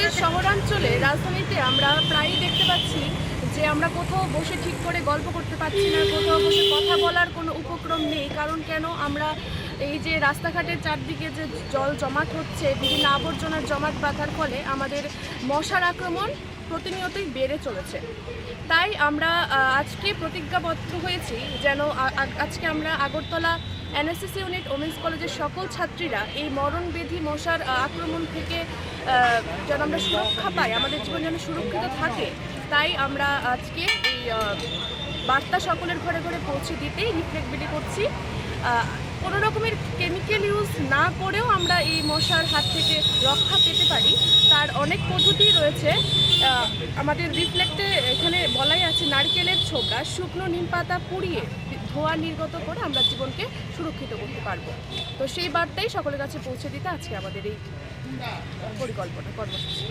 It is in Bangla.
আমাদের শহরাঞ্চলে রাজধানীতে আমরা প্রায়ই দেখতে পাচ্ছি যে আমরা কোথাও বসে ঠিক করে গল্প করতে পারছি না, কোথাও বসে কথা বলার কোনো উপক্রম নেই। কারণ কেন, আমরা এই যে রাস্তাঘাটের চারদিকে যে জল জমাট হচ্ছে, বিভিন্ন আবর্জনার জমাট বাঁধার ফলে আমাদের মশার আক্রমণ প্রতিনিয়তই বেড়ে চলেছে। তাই আমরা আজকে প্রতিজ্ঞাবদ্ধ হয়েছি যেন আজকে আমরা আগরতলা এনএসএস ইউনিট ওমেন্স কলেজের সকল ছাত্রীরা এই মরণবেধি মশার আক্রমণ থেকে যেন আমরা সুরক্ষা পাই, আমাদের জীবন যেন সুরক্ষিত থাকে। তাই আমরা আজকে এই বার্তা সকলের ঘরে ঘরে পৌঁছে দিতেই লিফলেট বিলি করছি। কোনো রকমের কেমিক্যাল ইউজ না করেও আমরা এই মশার হাত থেকে রক্ষা পেতে পারি, তার অনেক পদ্ধতি রয়েছে। আমাদের রিফ্লেক্টে এখানে বলাই আছে নারকেলের ছোবড়া, শুকনো নিম পাতা পুড়িয়ে ধোঁয়া নির্গত করে আমরা জীবনকে সুরক্ষিত করতে পারবো। তো সেই বার্তাই সকলের কাছে পৌঁছে দিতে আজকে আমাদের এই পরিকল্পনা কর্মসূচি।